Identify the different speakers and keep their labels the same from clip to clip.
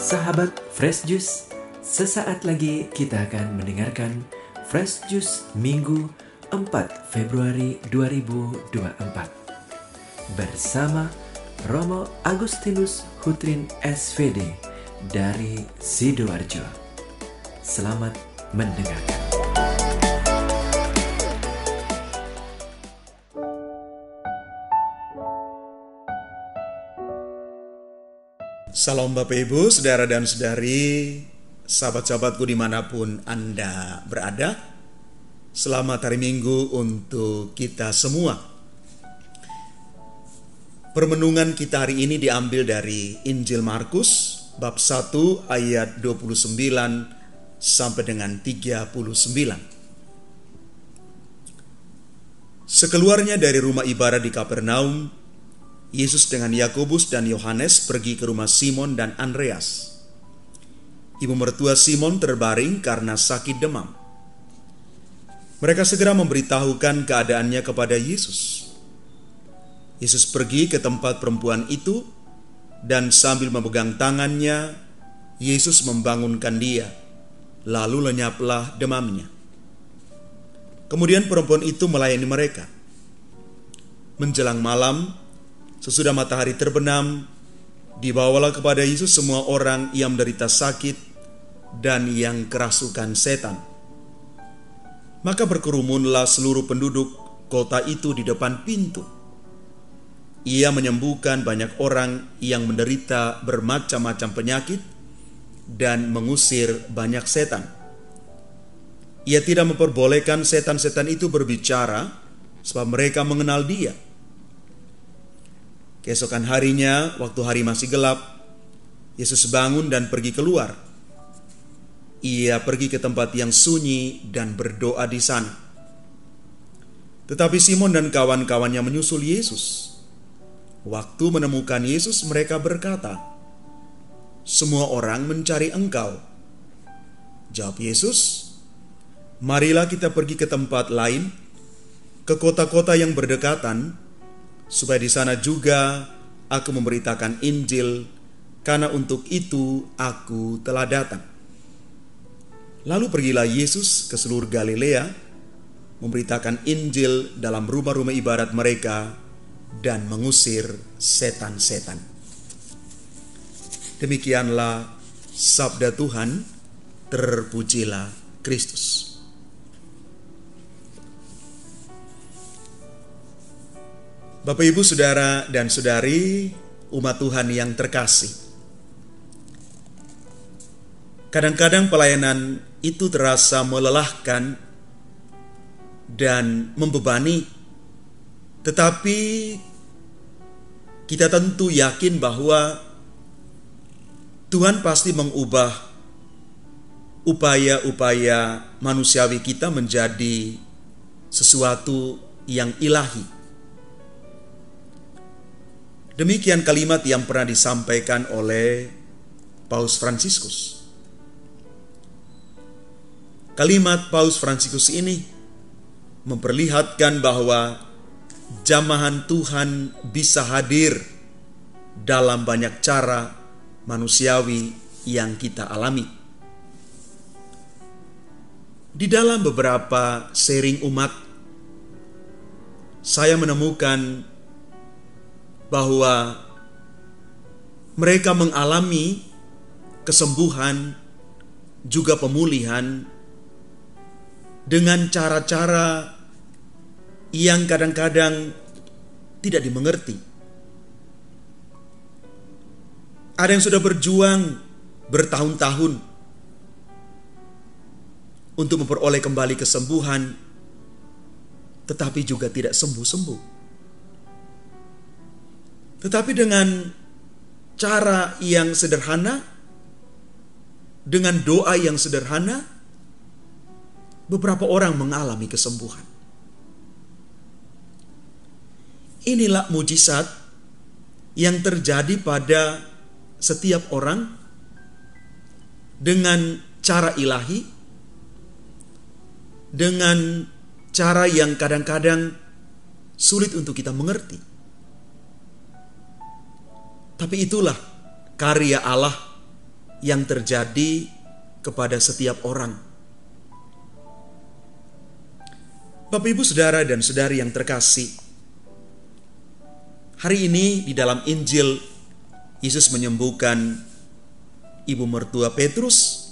Speaker 1: Sahabat Fresh Juice, sesaat lagi kita akan mendengarkan Fresh Juice Minggu 4 Februari 2024 bersama Romo Agustinus Hutrin SVD dari Sidoarjo. Selamat mendengarkan.
Speaker 2: Salam Bapak Ibu, Saudara dan Saudari, sahabat-sahabatku dimanapun Anda berada. Selamat hari Minggu untuk kita semua. Permenungan kita hari ini diambil dari Injil Markus, bab 1 ayat 29 sampai dengan 39. Sekeluarnya dari rumah ibadah di Kapernaum, Yesus dengan Yakobus dan Yohanes pergi ke rumah Simon dan Andreas. Ibu mertua Simon terbaring karena sakit demam. Mereka segera memberitahukan keadaannya kepada Yesus. Yesus pergi ke tempat perempuan itu dan sambil memegang tangannya, Yesus membangunkan dia, lalu lenyaplah demamnya. Kemudian perempuan itu melayani mereka. Menjelang malam, sesudah matahari terbenam, dibawalah kepada Yesus semua orang yang menderita sakit dan yang kerasukan setan. Maka berkerumunlah seluruh penduduk kota itu di depan pintu. Ia menyembuhkan banyak orang yang menderita bermacam-macam penyakit dan mengusir banyak setan. Ia tidak memperbolehkan setan-setan itu berbicara, sebab mereka mengenal dia. Keesokan harinya, waktu hari masih gelap, Yesus bangun dan pergi keluar. Ia pergi ke tempat yang sunyi dan berdoa di sana. Tetapi Simon dan kawan-kawannya menyusul Yesus. Waktu menemukan Yesus, mereka berkata, "Semua orang mencari Engkau." Jawab Yesus, "Marilah kita pergi ke tempat lain, ke kota-kota yang berdekatan, supaya di sana juga aku memberitakan Injil, karena untuk itu aku telah datang." Lalu pergilah Yesus ke seluruh Galilea, memberitakan Injil dalam rumah-rumah ibadat mereka dan mengusir setan-setan. Demikianlah sabda Tuhan, terpujilah Kristus. Bapak, Ibu, Saudara, dan Saudari, umat Tuhan yang terkasih. Kadang-kadang pelayanan itu terasa melelahkan dan membebani, tetapi kita tentu yakin bahwa Tuhan pasti mengubah upaya-upaya manusiawi kita menjadi sesuatu yang ilahi. Demikian kalimat yang pernah disampaikan oleh Paus Fransiskus. Kalimat Paus Fransiskus ini memperlihatkan bahwa jamahan Tuhan bisa hadir dalam banyak cara manusiawi yang kita alami. Di dalam beberapa sharing umat, saya menemukan bahwa mereka mengalami kesembuhan juga pemulihan dengan cara-cara yang kadang-kadang tidak dimengerti. Ada yang sudah berjuang bertahun-tahun untuk memperoleh kembali kesembuhan, tetapi juga tidak sembuh-sembuh. Tetapi dengan cara yang sederhana, dengan doa yang sederhana, beberapa orang mengalami kesembuhan. Inilah mujizat yang terjadi pada setiap orang dengan cara ilahi, dengan cara yang kadang-kadang sulit untuk kita mengerti. Tapi itulah karya Allah yang terjadi kepada setiap orang. Bapak, Ibu, Saudara dan Saudari yang terkasih, hari ini di dalam Injil, Yesus menyembuhkan ibu mertua Petrus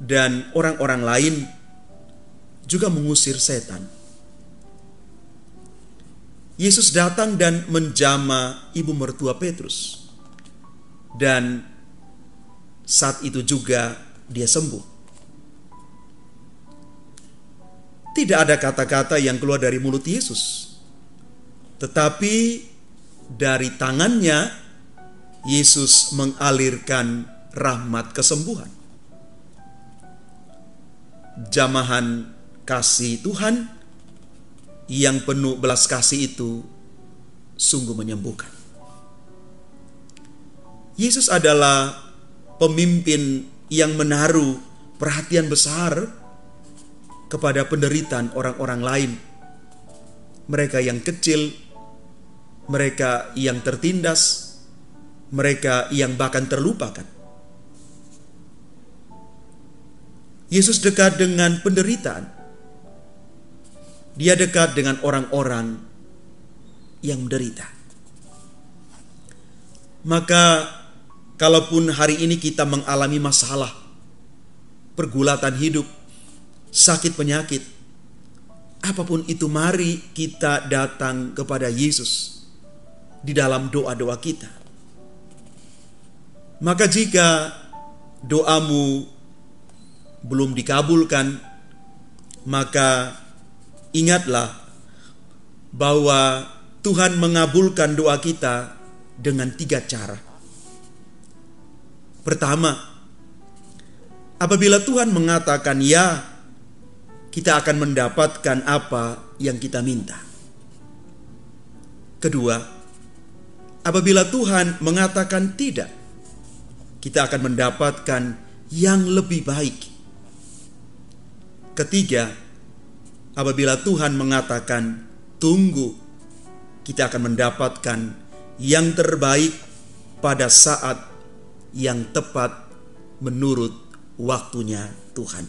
Speaker 2: dan orang-orang lain, juga mengusir setan. Yesus datang dan menjamah ibu mertua Petrus, dan saat itu juga dia sembuh. Tidak ada kata-kata yang keluar dari mulut Yesus, tetapi dari tangannya Yesus mengalirkan rahmat kesembuhan. Jamahan kasih Tuhan yang penuh belas kasih itu sungguh menyembuhkan. Yesus adalah pemimpin yang menaruh perhatian besar kepada penderitaan orang-orang lain. Mereka yang kecil, mereka yang tertindas, mereka yang bahkan terlupakan. Yesus dekat dengan penderitaan. Dia dekat dengan orang-orang yang menderita. Maka kalaupun hari ini kita mengalami masalah, pergulatan hidup, sakit penyakit, apapun itu, mari kita datang kepada Yesus di dalam doa-doa kita. Maka jika doamu belum dikabulkan, maka ingatlah bahwa Tuhan mengabulkan doa kita dengan 3 cara. Pertama, apabila Tuhan mengatakan ya, kita akan mendapatkan apa yang kita minta. Kedua, apabila Tuhan mengatakan tidak, kita akan mendapatkan yang lebih baik. Ketiga, apabila Tuhan mengatakan tunggu, kita akan mendapatkan yang terbaik pada saat yang tepat menurut waktunya Tuhan.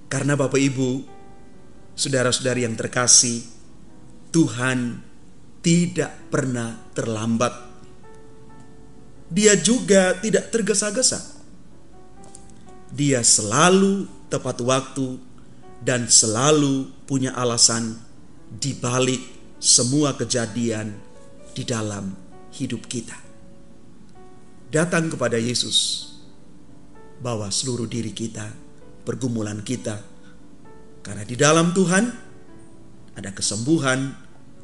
Speaker 2: Karena Bapak, Ibu, saudara-saudari yang terkasih, Tuhan tidak pernah terlambat. Dia juga tidak tergesa-gesa. Dia selalu tepat waktu dan selalu punya alasan di balik semua kejadian di dalam hidup kita. Datang kepada Yesus, bawa seluruh diri kita, pergumulan kita, karena di dalam Tuhan ada kesembuhan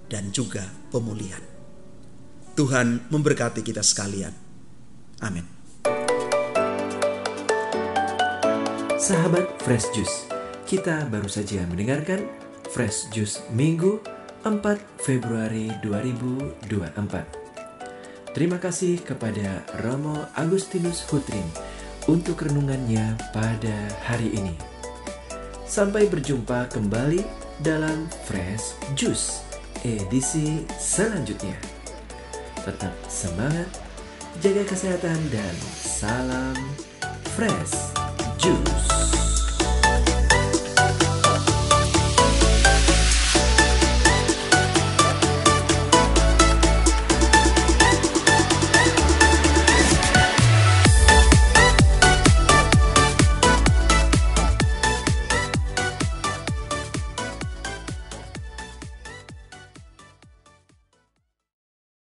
Speaker 2: dan juga pemulihan. Tuhan memberkati kita sekalian. Amin.
Speaker 1: Sahabat Fresh Juice, kita baru saja mendengarkan Fresh Juice Minggu 4 Februari 2024. Terima kasih kepada Romo Agustinus Hutrin untuk renungannya pada hari ini. Sampai berjumpa kembali dalam Fresh Juice edisi selanjutnya. Tetap semangat, jaga kesehatan, dan salam Fresh Juice.